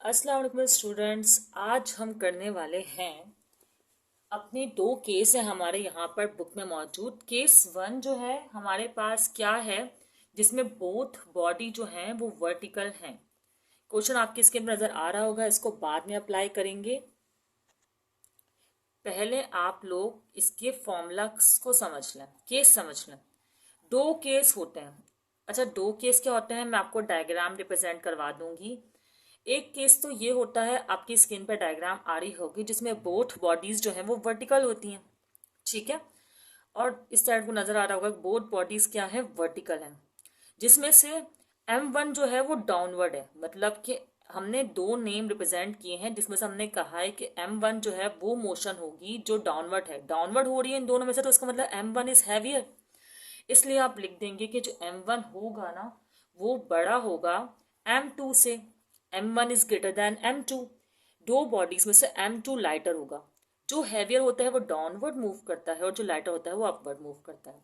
अस्सलाम वालेकुम स्टूडेंट्स। आज हम करने वाले हैं अपने दो केस है हमारे यहाँ पर बुक में मौजूद। केस वन जो है हमारे पास क्या है, जिसमें बोथ बॉडी जो है वो वर्टिकल हैं। क्वेश्चन आपकी स्क्रीन पर नजर आ रहा होगा, इसको बाद में अप्लाई करेंगे। पहले आप लोग इसके फॉर्मूला को समझ लें, केस समझ लें। दो केस होते हैं। अच्छा, दो केस क्या होते हैं मैं आपको डायग्राम रिप्रेजेंट करवा दूंगी। एक केस तो ये होता है, आपकी स्क्रीन पर डायग्राम आ रही होगी, जिसमें बोथ बॉडीज जो है वो वर्टिकल होती हैं। ठीक है, और इस साइड को नजर आ रहा होगा बोथ बॉडीज क्या है, वर्टिकल है। जिसमें से M1 जो है वो डाउनवर्ड है, मतलब कि हमने दो नेम रिप्रेजेंट किए हैं, जिसमें से हमने कहा है कि M1 जो है वो मोशन होगी जो डाउनवर्ड है, डाउनवर्ड हो रही है इन दोनों में से, तो इसका मतलब M1 इज हैवियर। इसलिए आप लिख देंगे कि जो M1 होगा ना वो बड़ा होगा M2 से। M1 is greater than M2। दो बॉडीज में से M2 लाइटर होगा। जो हैवियर होता है वो डाउनवर्ड मूव करता है और जो लाइटर होता है वो अपवर्ड मूव करता है।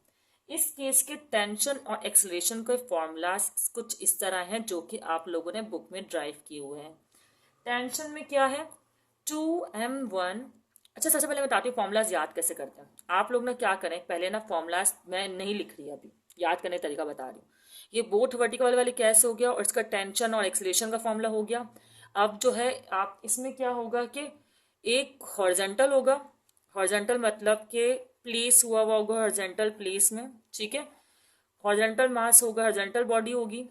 इस केस के टेंशन और एक्सलेशन के फॉर्मूलाज कुछ इस तरह हैं, जो कि आप लोगों ने बुक में ड्राइव किए हुए हैं। टेंशन में क्या है, 2m1। अच्छा, सबसे पहले मैं बताती हूँ फॉर्मूलाज याद कैसे करते हैं। आप लोग ना क्या करें, पहले ना फॉर्मूलाज मैं नहीं लिख रही अभी, याद करने का तरीका बता रही हूँ। ये बोथ वर्टिकल वाले कैसे हो गया और इसका टेंशन और एक्सलेशन का फॉर्मूला हो गया। अब जो है आप इसमें क्या होगा कि एक हॉरिजॉन्टल होगा। हॉरिजॉन्टल मतलब कि प्लेस हुआ हुआ होगा हॉरिजॉन्टल प्लेस में। ठीक है, हॉरिजॉन्टल मास होगा, हॉरिजॉन्टल बॉडी होगी,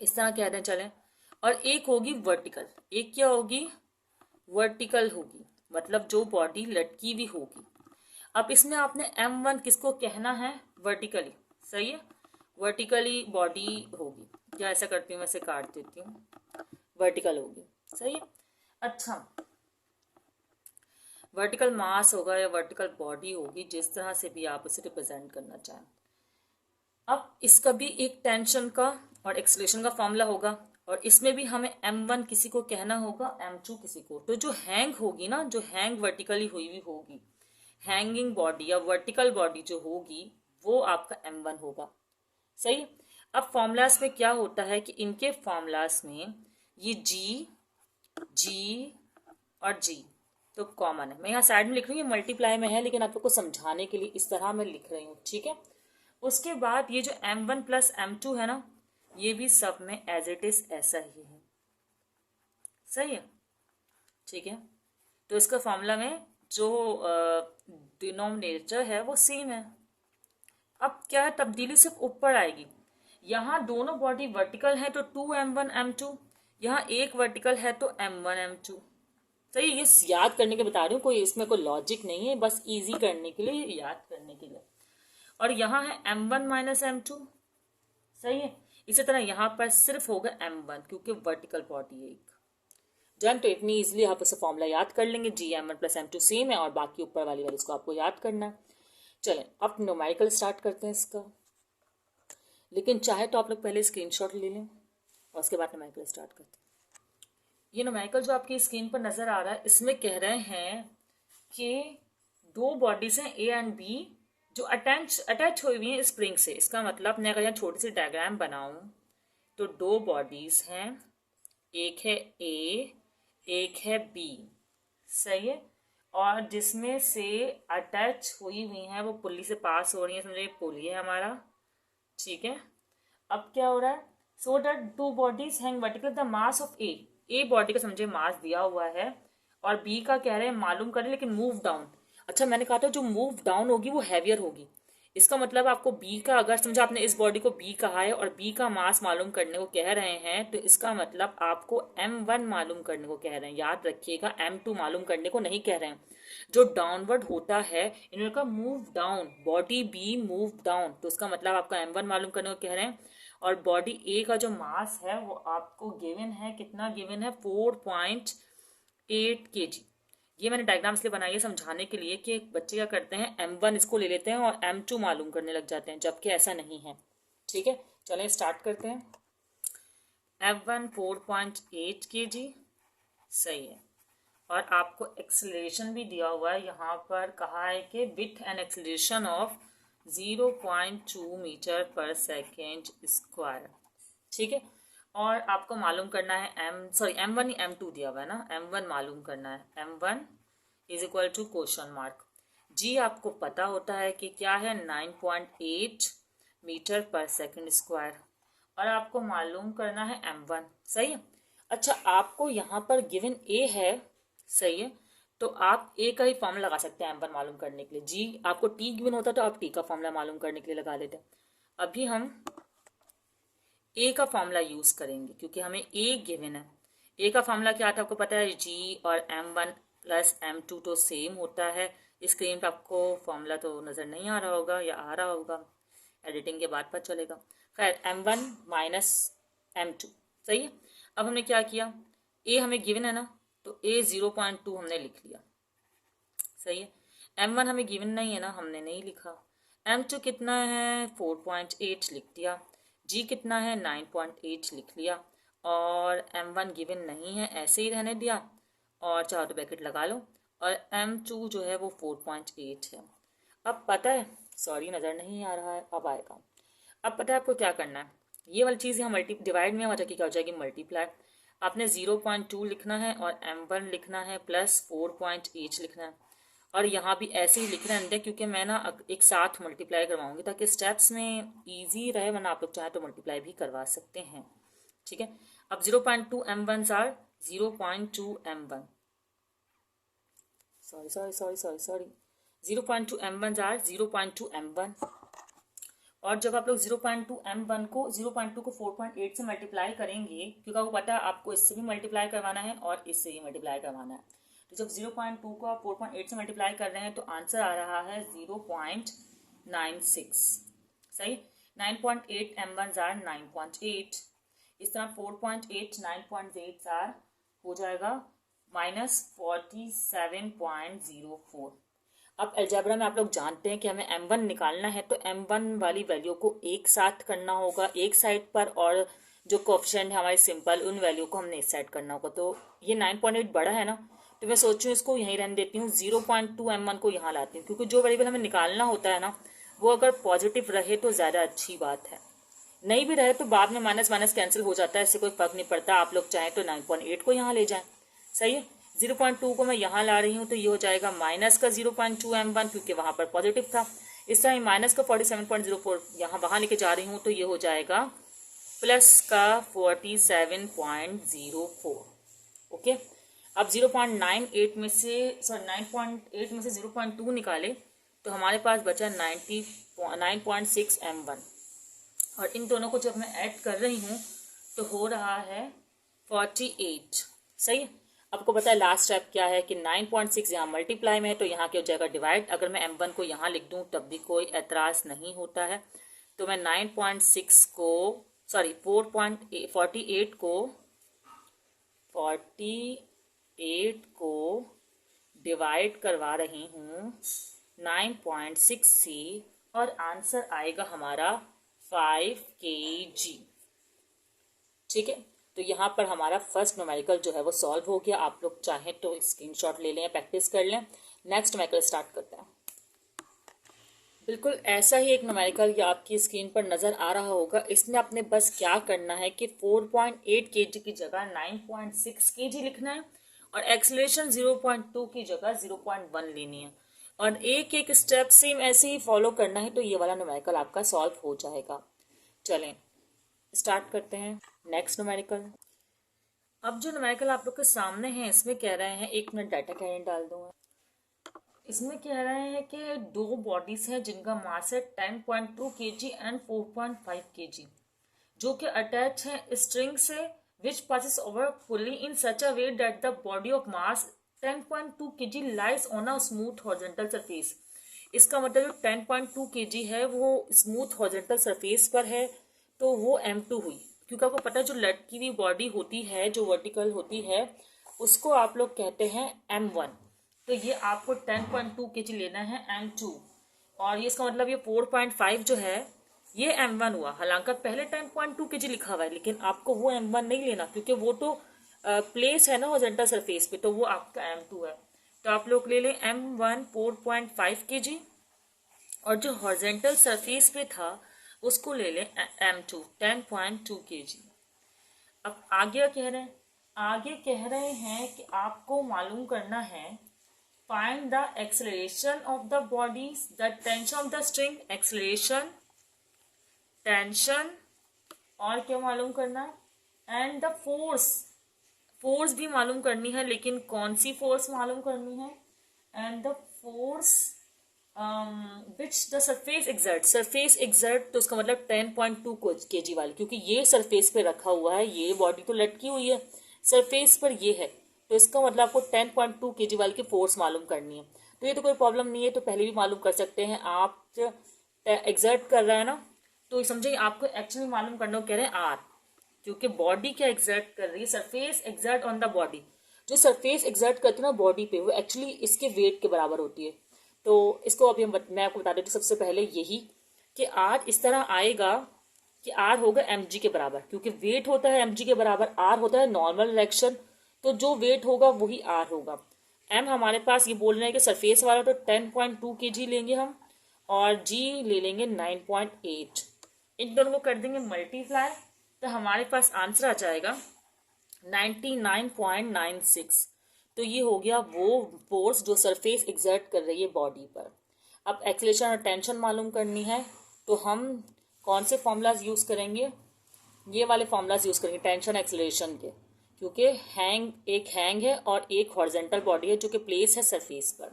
इस तरह कह दें चलें। और एक होगी वर्टिकल। एक क्या होगी, वर्टिकल होगी, मतलब जो बॉडी लटकी हुई होगी। अब इसमें आपने M1 किसको कहना है, वर्टिकली। सही है, वर्टिकली बॉडी होगी। क्या ऐसा करती हूँ, मैं इसे काट देती हूँ, वर्टिकल होगी। सही है। अच्छा, वर्टिकल मास होगा या वर्टिकल बॉडी होगी, जिस तरह से भी आप उसे रिप्रेजेंट करना चाहें। अब इसका भी एक टेंशन का और एक्सलेशन का फॉर्मूला होगा, और इसमें भी हमें M1 किसी को कहना होगा, M2 किसी को। तो जो हैंग होगी ना, जो हैंग वर्टिकली हुई हुई होगी, हैंगिंग बॉडी या वर्टिकल बॉडी जो होगी वो आपका M1 होगा। सही। अब फॉर्मूलाज में क्या होता है कि इनके फॉर्मूलाज में ये G और G तो कॉमन है। मैं यहाँ साइड में लिख रही हूँ, ये मल्टीप्लाई में है, लेकिन आप लोग को समझाने के लिए इस तरह मैं लिख रही हूँ। ठीक है। उसके बाद ये जो M1 प्लस M2 है ना, ये भी सब में एज इट इज ऐसा ही है। सही है। ठीक है, तो इसका फॉर्मूला में जो डिनोमिनेटर है वो सेम है। अब क्या है, तब्दीली सिर्फ ऊपर आएगी। यहाँ दोनों बॉडी वर्टिकल है तो 2m1 m2, यहाँ एक वर्टिकल है तो m1 m2। सही, ये याद करने के बता रही हूँ, कोई इसमें कोई लॉजिक नहीं है, बस इजी करने के लिए, याद करने के लिए। और यहाँ है m1 माइनस m2। सही है। इसी तरह यहाँ पर सिर्फ होगा m1 क्योंकि वर्टिकल बॉडी है एक। डन, तो इतनी इजीली आप उसे फॉर्मूला याद कर लेंगे। m1 प्लस m2 सेम है और बाकी ऊपर वाली वाली इसको आपको याद करना है। चलें अब न्यूमेरिकल स्टार्ट करते हैं इसका, लेकिन चाहे तो आप लोग पहले स्क्रीनशॉट ले लें और उसके बाद न्यूमेरिकल स्टार्ट करते हैं। ये न्यूमेरिकल जो आपकी स्क्रीन पर नजर आ रहा है, इसमें कह रहे हैं कि दो बॉडीज हैं ए एंड बी जो अटैच हुई हुई हैं स्प्रिंग से। इसका मतलब मैं अगर यहाँ छोटी सी डायग्राम बनाऊं तो दो बॉडीज हैं, एक है ए, एक है बी। सही है, और जिसमें से अटैच हुई हुई हैं वो पुल्ली से पास हो रही है, समझो ये पुल्ली है हमारा। ठीक है, अब क्या हो रहा है, so that two bodies hang vertical the mass of a body का समझे मास दिया हुआ है और बी का कह रहे हैं मालूम करें लेकिन मूव डाउन। अच्छा, मैंने कहा था जो मूव डाउन होगी वो हैवियर होगी। इसका मतलब आपको बी का, अगर समझा आपने इस बॉडी को बी कहा है और बी का मास मालूम करने को कह रहे हैं, तो इसका मतलब आपको M1 मालूम करने को कह रहे हैं। याद रखिएगा, M2 मालूम करने को नहीं कह रहे हैं। जो डाउनवर्ड होता है, इन्होंने कहा move down, body B move down, तो इसका मतलब आपका M1 मालूम करने को कह रहे हैं। और बॉडी ए का जो मास है वो आपको गिवन है, कितना गिवन है, 4.8 kg। ये मैंने डायग्राम इसलिए बनाई है समझाने के लिए कि बच्चे क्या करते हैं, M1 इसको ले लेते हैं और M2 मालूम करने लग जाते हैं, जबकि ऐसा नहीं है। ठीक है, चलें स्टार्ट करते हैं। M1 4.8 kg। सही है, और आपको एक्सेलरेशन भी दिया हुआ है, यहाँ पर कहा है कि with an acceleration of 0.2 metre per second square. ठीक है, और आपको मालूम करना है M1 ही M2 दिया हुआ है ना, M1 मालूम करना है, M1 is equal to question mark. जी आपको पता होता है कि क्या है, 9.8 मीटर पर सेकंड स्क्वायर, और आपको मालूम करना है M1। सही है। अच्छा, आपको यहाँ पर गिवन A है, सही है, तो आप A का ही फॉर्मूला लगा सकते हैं M1 मालूम करने के लिए। जी आपको T गिवन होता तो आप T का फॉर्मूला मालूम करने के लिए लगा लेते। अभी हम ए का फॉर्मूला यूज करेंगे क्योंकि हमें ए गिवन है। ए का फॉर्मूला क्या आता है आपको पता है, जी और M1 प्लस M2 तो सेम होता है। स्क्रीन पर आपको फॉर्मूला तो नज़र नहीं आ रहा होगा या आ रहा होगा, एडिटिंग के बाद पता चलेगा। खैर M1 माइनस M2, सही है। अब हमने क्या किया, ए हमें गिवन है ना, तो ए 0.2 हमने लिख लिया, सही है। M1 हमें गिवन नहीं है ना, हमने नहीं लिखा। M2 कितना है, 4.8 लिख दिया। जी कितना है, 9.8 लिख लिया। और M1 गिवन नहीं है, ऐसे ही रहने दिया, और चाहो तो ब्रैकेट लगा लो। और M2 जो है वो 4.8 है। अब पता है, सॉरी नज़र नहीं आ रहा है, अब आएगा। अब पता है आपको क्या करना है, ये वाली चीज़ यहाँ डिवाइड में हमारा क्या हो जाएगी, मल्टीप्लाई। आपने 0.2 लिखना है और M1 लिखना है प्लस 4.8 लिखना है, और यहाँ भी ऐसे ही लिख रहे हैं क्योंकि मैं ना एक साथ मल्टीप्लाई करवाऊंगी ताकि स्टेप्स में इजी रहे, वरना आप लोग चाहें तो मल्टीप्लाई भी करवा सकते हैं। ठीक है। अब 0.2 M1 are 0.2 M1, sorry 0.2 M1 are 0.2 M1। और जब आप लोग 0.2 M1 को 0.2 को 4.8 से मल्टीप्लाई करेंगे, क्योंकि आपको पता है आपको इससे भी मल्टीप्लाई करवाना है और इससे भी मल्टीप्लाई करवाना है, तो जब 0.2 को आप 4.8 से मल्टीप्लाई कर रहे हैं तो आंसर आ रहा है 0.96। सही। 9.8 M1 आर 9.8, इस तरह 4.8 9.8 आर हो जाएगा -47.04। अब अलजेब्रा में आप लोग जानते हैं कि हमें M1 निकालना है, तो M1 वाली वैल्यू को एक साथ करना होगा एक साइड पर, और जो कोएफिशिएंट है हमारे सिंपल, उन वैल्यू को हमने इस साइड करना होगा। तो ये 9.8 बड़ा है ना, तो मैं सोचूं इसको यहीं रहने देती हूँ, 0.2 M1 को यहाँ लाती हूँ, क्योंकि जो वेरिएबल हमें निकालना होता है ना, वो अगर पॉजिटिव रहे तो ज़्यादा अच्छी बात है, नहीं भी रहे तो बाद में माइनस माइनस कैंसिल हो जाता है, इससे कोई फर्क नहीं पड़ता। आप लोग चाहें तो 9.8 को यहाँ ले जाएं, सही है। 0.2 को मैं यहाँ ला रही हूँ तो ये हो जाएगा माइनस का 0.2 M1, क्योंकि वहाँ पर पॉजिटिव था। इस तरह माइनस का 47.04 यहाँ वहाँ लेके जा रही हूँ तो ये हो जाएगा प्लस का 47.04। ओके। अब 0.98 में से 9.8 में से 0.2 निकाले तो हमारे पास बचा 9.6 M1, और इन दोनों को जब मैं ऐड कर रही हूँ तो हो रहा है 48। सही है। आपको पता है लास्ट स्टेप क्या है कि 9.6 यहाँ मल्टीप्लाई में है तो यहाँ क्या हो जाएगा, डिवाइड। अगर मैं M1 को यहाँ लिख दूँ तब भी कोई एतराज़ नहीं होता है, तो मैं 9.6 को 48 को डिवाइड करवा रही हूँ 9.6 से, और आंसर आएगा हमारा 5 kg। ठीक है। तो यहाँ पर हमारा फर्स्ट न्यूमेरिकल जो है वो सॉल्व हो गया। आप लोग चाहें तो स्क्रीनशॉट ले लें, प्रैक्टिस कर लें। नेक्स्ट न्यूमेरिकल स्टार्ट करते हैं। बिल्कुल ऐसा ही एक न्यूमेरिकल या आपकी स्क्रीन पर नज़र आ रहा होगा। इसमें आपने बस क्या करना है कि 4.8 kg की जगह 9.6 kg लिखना है, और एक्सेलरेशन 0.2 की जगह 0.1 लेनी है, और एक एक स्टेप सेम ऐसे ही फॉलो करना है, तो ये वाला न्यूमेरिकल आपका सॉल्व हो जाएगा। चलें स्टार्ट करते हैं नेक्स्ट न्यूमेरिकल। अब जो न्यूमेरिकल आप लोग के सामने है, इसमें कह रहे हैं, एक मिनट डाटा कैरेंट डाल दूंगा। इसमें कह रहे हैं कि दो बॉडीज हैं जिनका मास है 10.2 kg एंड 4.5 kg, जो कि अटैच है स्ट्रिंग से, विच passes over fully in such a way that the body of mass 10.2 kg lies on a smooth horizontal surface। इसका मतलब जो 10.2 kg है वो स्मूथ हॉरिजॉन्टल सरफेस पर है, तो वो M2 हुई। क्योंकि आपको पता है जो लटकी हुई बॉडी होती है, जो वर्टिकल होती है, उसको आप लोग कहते हैं M1। तो ये आपको 10.2 kg लेना है M2, और ये इसका मतलब ये 4.5 जो है ये M1 हुआ। हालांकि पहले 10.2 kg लिखा हुआ है, लेकिन आपको वो M1 नहीं लेना, क्योंकि वो तो प्लेस है ना हॉरिजॉन्टल सरफेस पे, तो वो आपका M2 है। तो आप लोग ले लें M1 4.5 kg, और जो हॉरिजॉन्टल सरफेस पे था उसको ले लें M2 10.2 kg। अब आगे कह रहे हैं, आगे कह रहे हैं कि आपको मालूम करना है find the acceleration of the body, the tension of the string, acceleration, tension, और क्या मालूम करना है, एंड द फोर्स, फोर्स भी मालूम करनी है, लेकिन कौन सी फोर्स मालूम करनी है, and the force which the surface exert, surface exert तो उसका मतलब 10.2 kg वाली, क्योंकि ये सरफेस पे रखा हुआ है, ये बॉडी तो लटकी हुई है सरफेस पर, ये है, तो इसका मतलब आपको 10.2 kg वाली की फोर्स मालूम करनी है। तो ये तो कोई प्रॉब्लम नहीं है, तो पहले भी मालूम कर सकते हैं आप, एग्जर्ट कर रहा है ना, तो समझिए आपको एक्चुअली मालूम करना कह रहे हैं आर, क्योंकि बॉडी क्या एग्जर्ट कर रही है, surface exert on the body, जो सरफेस एग्जर्ट करती है ना बॉडी पे, वो एक्चुअली इसके वेट के बराबर होती है। तो इसको अभी मैं आपको बता देती हूँ सबसे पहले यही कि आर इस तरह आएगा कि आर होगा mg के बराबर, क्योंकि वेट होता है mg के बराबर, आर होता है नॉर्मल रिएक्शन, तो जो वेट होगा वही आर होगा। एम हमारे पास ये बोल रहे हैं कि सरफेस वाला तो 10.2 kg लेंगे हम, और जी ले लेंगे 9.8, इन दोनों को कर देंगे मल्टीप्लाई, तो हमारे पास आंसर आ जाएगा 99.96। तो ये हो गया वो फोर्स जो सरफेस एग्जर्ट कर रही है बॉडी पर। अब एक्सेलरेशन और टेंशन मालूम करनी है, तो हम कौन से फॉर्मूलाज यूज़ करेंगे, ये वाले फॉर्मूलाज यूज़ करेंगे टेंशन एक्सेलरेशन के, क्योंकि एक हैंग है और एक हॉरिजॉन्टल बॉडी है जो कि प्लेस है सरफेस पर।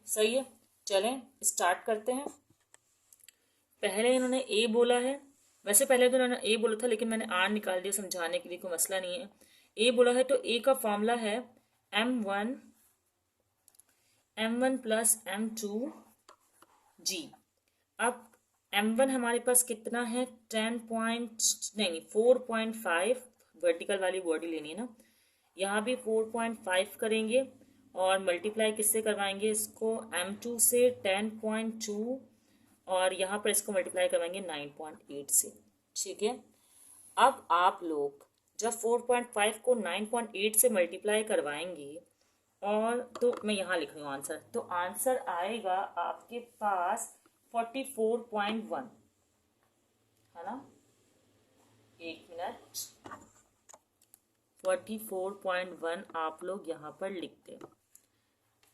सही है, चलें स्टार्ट करते हैं। पहले इन्होंने ए बोला है, वैसे पहले तो इन्होंने ए बोला था, लेकिन मैंने आर निकाल दिया समझाने के लिए, कोई मसला नहीं है। ए बोला है तो ए का फॉर्मूला है m1 प्लस m2 जी। अब m1 हमारे पास कितना है 4.5, वर्टिकल वाली बॉडी लेनी है ना, यहाँ भी 4.5 करेंगे और मल्टीप्लाई किससे करवाएंगे इसको, m2 से 10.2, और यहाँ पर इसको मल्टीप्लाई करवाएंगे 9.8 से। ठीक है, अब आप लोग जब 4.5 को 9.8 से मल्टीप्लाई करवाएंगे, और तो मैं यहाँ लिख रही हूँ आंसर, तो आंसर आएगा आपके पास 44.1, है ना, एक मिनट, 44.1 आप लोग यहाँ पर लिखते हैं।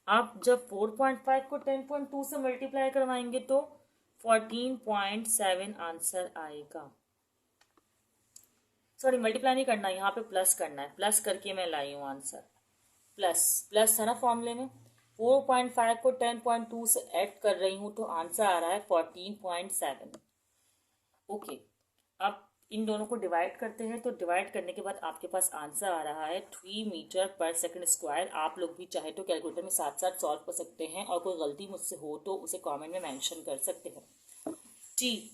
आप जब 4.5 को 10.2 से मल्टीप्लाई करवाएंगे तो 14.7 आंसर आएगा। सॉरी, मल्टीप्लाई नहीं करना, यहाँ पे प्लस करना है, प्लस करके मैं लाई हूँ आंसर, प्लस है ना फॉर्मूले में, 4.5 को 10.2 से ऐड कर रही हूँ तो आंसर आ रहा है 14.7। ओके, अब इन दोनों को डिवाइड करते हैं, तो डिवाइड करने के बाद आपके पास आंसर आ रहा है 3 मीटर पर सेकंड स्क्वायर। आप लोग भी चाहे तो कैलकुलेटर में साथ साथ सॉल्व कर सकते हैं, और कोई गलती मुझसे हो तो उसे कमेंट में मेंशन कर सकते हैं। टी,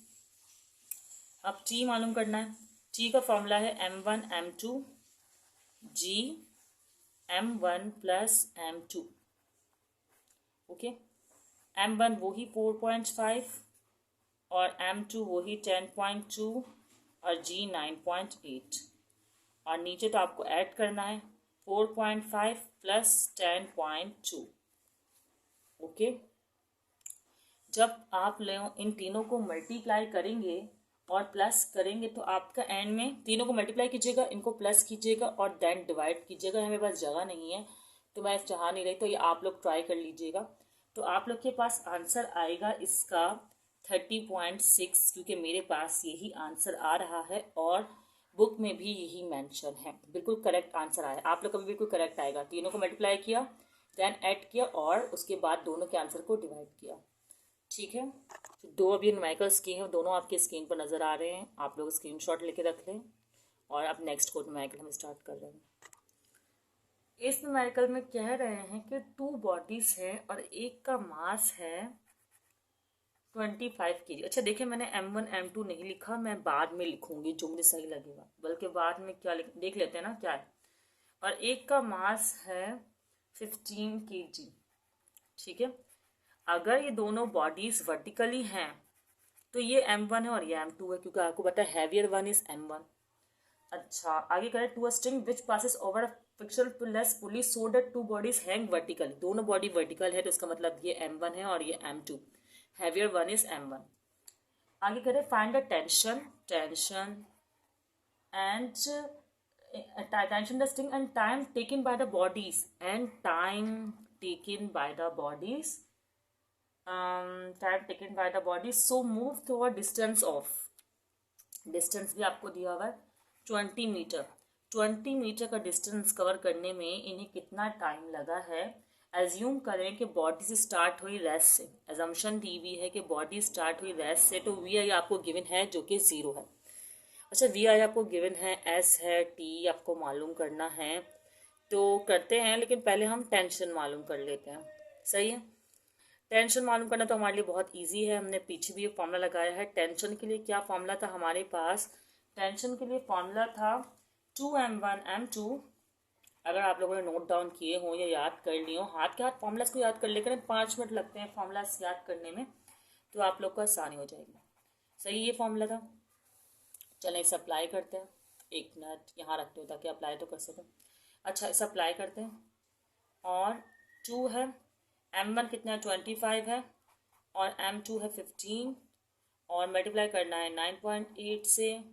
अब टी मालूम करना है, टी का फॉर्मूला है m1 m2 जी m1 plus m2। Okay, m1 वही 4.5 और m2 वही 10.2 और g 9.8, और नीचे तो आपको ऐड करना है 4.5 प्लस 10.2। ओके, जब आप इन तीनों को मल्टीप्लाई करेंगे और प्लस करेंगे तो आपका एंड में, तीनों को मल्टीप्लाई कीजिएगा, इनको प्लस कीजिएगा और देन डिवाइड कीजिएगा। हमें पास जगह नहीं है तो मैं चाह नहीं रही, तो ये आप लोग ट्राई कर लीजिएगा। तो आप लोग के पास आंसर आएगा इसका 30.6, क्योंकि मेरे पास यही आंसर आ रहा है और बुक में भी यही मेंशन है, बिल्कुल करेक्ट आंसर आया। आप लोग का भी बिल्कुल करेक्ट आएगा, तीनों को मल्टीप्लाई किया, देन ऐड किया और उसके बाद दोनों के आंसर को डिवाइड किया। ठीक है, तो दो अभी न्यूमेरिकल्स किए हैं, दोनों आपके स्क्रीन पर नज़र आ रहे हैं, आप लोग स्क्रीनशॉट लेके रख लें। और अब नेक्स्ट कोड न्यूमेरिकल हम स्टार्ट कर रहे हैं। इस न्यूमेरिकल में कह रहे हैं कि 2 बॉडीज हैं और एक का मास है 25 kg। अच्छा देखिए, मैंने m1 m2 नहीं लिखा, मैं बाद में लिखूंगी जो मुझे सही लगेगा, बल्कि बाद में क्या देख लेते हैं ना क्या है। और एक का मास है 15 kg। ठीक है, अगर ये दोनों बॉडीज वर्टिकली हैं तो ये m1 है और ये m2 है, क्योंकि आपको पता है हैवियर वन इज m1। अच्छा, आगे करें, to a string which passes over frictionless pulley so that 2 bodies hang vertically. दोनों बॉडी वर्टिकल है तो इसका मतलब ये m1 है और ये m2, heavier one is m1। आगे करें, find the tension and tension testing and time taken by the bodies and time taken by the bodies time taken by the bodies so move through a distance of, distance भी आपको दिया हुआ है 20 metre. 20 metre का distance cover करने में इन्हें कितना टाइम लगा है। एज्यूम करें कि बॉडी से स्टार्ट हुई रेस्ट से, एजम्पशन दी हुई है कि बॉडी स्टार्ट हुई रेस्ट से, तो वी आई आपको गिवन है जो कि 0 है। अच्छा वी आई आपको गिवन है, एस है, टी आपको मालूम करना है, तो करते हैं, लेकिन पहले हम टेंशन मालूम कर लेते हैं। सही है, टेंशन मालूम करना तो हमारे लिए बहुत इजी है, हमने पीछे भी फॉर्मूला लगाया है। टेंशन के लिए क्या फॉर्मूला था हमारे पास, टेंशन के लिए फॉर्मूला था 2m1m2। अगर आप लोगों ने नोट डाउन किए हों या याद कर लिए हो, हाथ के हाथ फॉर्मूलाज को याद कर ले करें, 5 मिनट लगते हैं फॉर्मूलाज याद करने में, तो आप लोग को आसानी हो जाएगी। सही, ये फॉर्मूला था। चलें इसे अप्लाई करते हैं, 1 मिनट यहाँ रखते हो ताकि अप्लाई तो कर सकें। अच्छा इसे अप्लाई करते हैं, और 2 है, m1 कितना है 25 है, और m2 है 15, और मल्टीप्लाई करना है 9.8 से,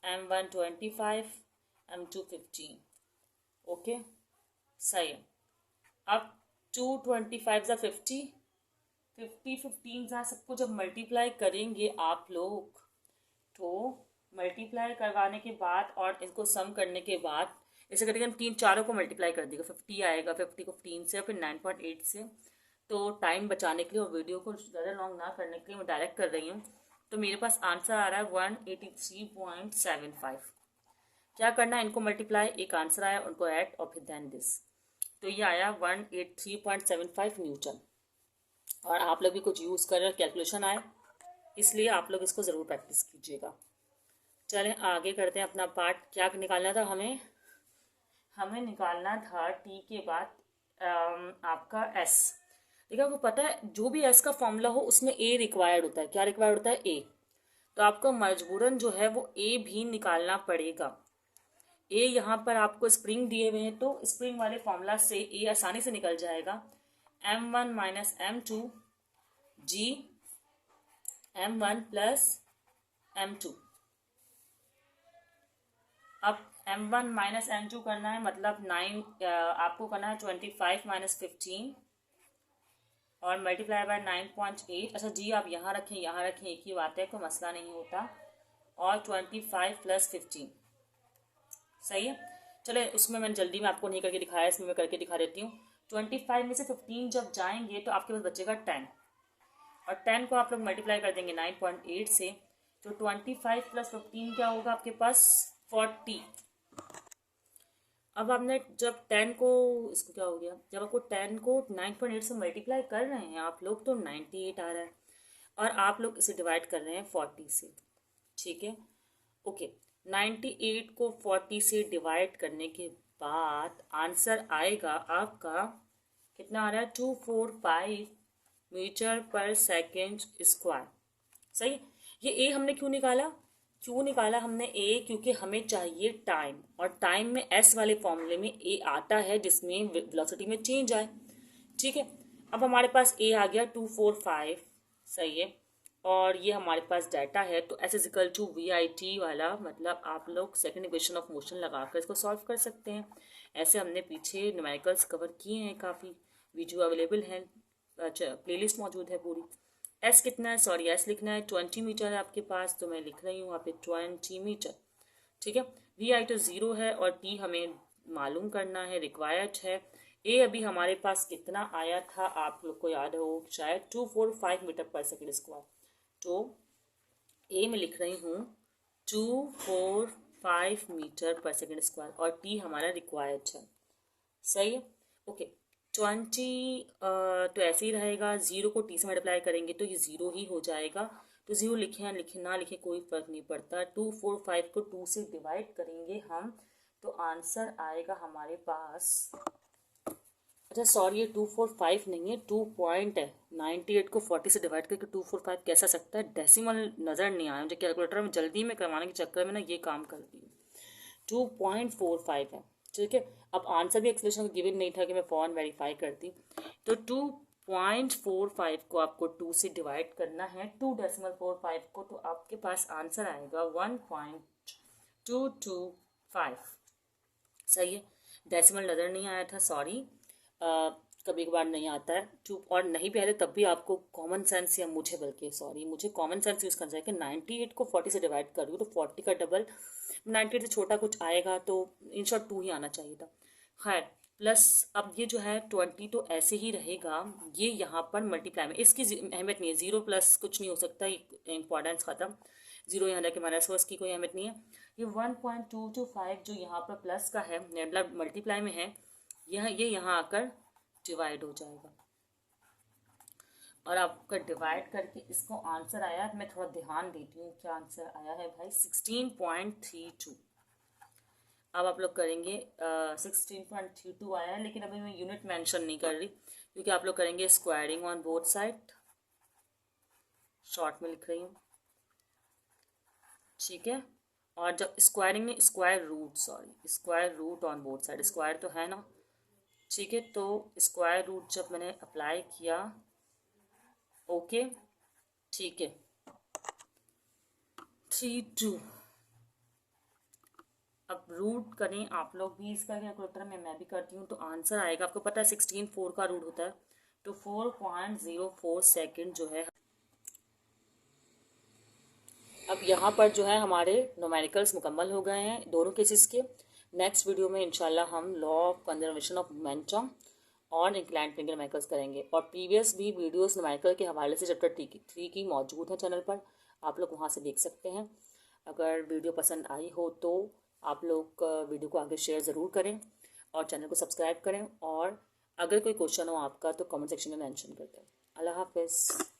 m1 25, m2 15। ओके सही है। अब 2 25 ज़ा 50, 15 ज़ा सबको जब मल्टीप्लाई करेंगे आप लोग, तो मल्टीप्लाई करवाने के बाद और इसको सम करने के बाद इसे करेंगे हम, 3 4 को मल्टीप्लाई कर देगा, 50 आएगा, 50 को 15 से, फिर 9.8 से। तो टाइम बचाने के लिए और वीडियो को ज़्यादा लॉन्ग ना करने के लिए मैं डायरेक्ट कर रही हूँ। तो मेरे पास आंसर आ रहा है 183.75। क्या करना है, इनको मल्टीप्लाई, एक आंसर आया, उनको ऐड, और फिर देन दिस, तो ये आया 183.75 न्यूटन। और आप लोग भी कुछ यूज़ कर रहे हैं, कैलकुलेशन आए, इसलिए आप लोग इसको ज़रूर प्रैक्टिस कीजिएगा। चलें आगे करते हैं अपना पार्ट। क्या निकालना था हमें, हमें निकालना था टी के बाद आपका एस। देखिए आपको पता है जो भी एस का फॉर्मूला हो उसमें ए रिक्वायर्ड होता है। क्या रिक्वायर्ड होता है, ए। तो आपको मजबूरन जो है वो ए भी निकालना पड़ेगा। ए यहाँ पर आपको स्प्रिंग दिए हुए हैं, तो स्प्रिंग वाले फॉर्मूला से ए आसानी से निकल जाएगा। m1 माइनस m2 जी m1 प्लस m2। अब m1 माइनस m2 करना है, मतलब 9 आपको करना है 25 माइनस 15 और मल्टीप्लाई बाय 9.8। अच्छा जी आप यहाँ रखें, यहाँ रखें, एक ही बात है, कोई मसला नहीं होता। और 25 प्लस 15। सही है, चले उसमें मैंने जल्दी में आपको नहीं करके दिखाया, इसमें मैं करके दिखा देती हूँ। 25 में से 15 जब जाएंगे तो आपके पास बचेगा 10, और 10 को आप लोग मल्टीप्लाई कर देंगे 9.8 से, तो 25 प्लस 15 क्या होगा आपके पास, 40। अब आपने जब 10 को, इसको क्या हो गया, जब आपको 10 को 9.8 से मल्टीप्लाई कर रहे हैं आप लोग, तो 98 आ रहा है, और आप लोग इसे डिवाइड कर रहे हैं 40 से। ठीक है, ओके। 98 को 40 से डिवाइड करने के बाद आंसर आएगा आपका, कितना आ रहा है, 245 मीटर पर सेकेंड स्क्वायर। सही, ये ए हमने क्यों निकाला, क्यों निकाला हमने ए, क्योंकि हमें चाहिए टाइम, और टाइम में एस वाले फॉर्मूले में ए आता है जिसमें वेलोसिटी में चेंज आए। ठीक है, अब हमारे पास ए आ गया 245। सही है, और ये हमारे पास डाटा है, तो S is equal to V I T वाला, मतलब आप लोग सेकेंड इक्वेशन ऑफ मोशन लगाकर इसको सॉल्व कर सकते हैं। ऐसे हमने पीछे न्यूमेरिकल्स कवर किए हैं, काफ़ी वीडियो अवेलेबल हैं, अच्छा प्लेलिस्ट मौजूद है पूरी। एस कितना है, सॉरी एस लिखना है 20 मीटर है आपके पास, तो मैं लिख रही हूँ यहाँ पे 20 मीटर। ठीक है, वी आई तो 0 है, और टी हमें मालूम करना है, रिक्वायर्ड है। ए अभी हमारे पास कितना आया था आप लोग को याद हो शायद, 245 मीटर पर सेकेंड स्क्वायर। तो ए में लिख रही हूँ 245 मीटर पर सेकेंड स्क्वायर, और टी हमारा रिक्वायर्ड है। सही है, ओके। 20 तो ऐसे ही रहेगा, 0 को टी से मल्टीप्लाई करेंगे तो ये 0 ही हो जाएगा, तो 0 लिखें या लिखें ना लिखें कोई फ़र्क नहीं पड़ता। 245 को 2 से डिवाइड करेंगे हम, तो आंसर आएगा हमारे पास, अच्छा सॉरी ये 245 नहीं है, 2 पॉइंट है। 98 को 40 से डिवाइड करके 245 कैसा सकता है, डेसिमल नज़र नहीं आया मुझे, कैलकुलेटर में जल्दी में करवाने के चक्कर में ना ये काम कर दी। 2.45 है। ठीक है, अब आंसर भी एक्सप्लेनेशन गिवन नहीं था कि मैं फ़ौरन वेरीफाई करती, तो 2.45 को आपको 2 से डिवाइड करना है, 2.45 को, तो आपके पास आंसर आएगा 1.225। सही है। डेसिमल नज़र नहीं आया था, सॉरी। कभी कभार नहीं आता है चुप, और नहीं भी आया तब भी आपको कॉमन सेंस, या मुझे बल्कि सॉरी मुझे कॉमन सेंस यूज़ करना चाहिए कि 98 को 40 से डिवाइड कर रही हूँ तो 40 का डबल 98 से छोटा कुछ आएगा, तो इन शॉर्ट 2 ही आना चाहिए था। खैर, प्लस अब ये जो है 20 तो ऐसे ही रहेगा, ये यहाँ पर मल्टीप्लाई में इसकी अहमियत नहीं है, 0 प्लस कुछ नहीं हो सकता, इंपॉर्टेंस ख़त्म। 0 यहाँ रखे माइनस हो, इसकी कोई अहमियत नहीं है। ये 1.225 जो यहाँ पर प्लस का है, मतलब मल्टीप्लाई में है, ये यहाँ आकर डिवाइड हो जाएगा। और आपका डिवाइड करके इसको आंसर आया, मैं थोड़ा ध्यान देती हूँ क्या आंसर आया है भाई, 16.32। अब आप लोग करेंगे 16.32 आया है, लेकिन अभी मैं यूनिट मेंशन नहीं कर रही क्योंकि आप लोग करेंगे squaring on both side, short में लिख रही हूँ, ठीक है। और जब स्क्वायरिंग में square root, sorry square root on both side, square तो है ना, ठीक है। तो स्क्वायर रूट जब मैंने अप्लाई किया, ओके, ठीक है, 3.2। अब रूट करें आप लोग भी इसका कैलकुलेटर में, मैं भी करती हूँ, तो आंसर आएगा, आपको पता है 16.4 का रूट होता है, तो 4.04 सेकेंड जो है। अब यहाँ पर जो है हमारे न्यूमेरिकल्स मुकम्मल हो गए हैं दोनों केसेस के। नेक्स्ट वीडियो में इंशाल्लाह हम law of conservation of momentum और इंक्लाइंड फिंगर न्यूमेरिकल्स करेंगे, और प्रीवियस भी वीडियोस न्यूमेरिकल के हवाले से चैप्टर 3 की मौजूद है चैनल पर, आप लोग वहाँ से देख सकते हैं। अगर वीडियो पसंद आई हो तो आप लोग वीडियो को आगे शेयर ज़रूर करें और चैनल को सब्सक्राइब करें, और अगर कोई क्वेश्चन हो आपका तो कमेंट सेक्शन में मेंशन कर दें। अल्लाह हाफिज़।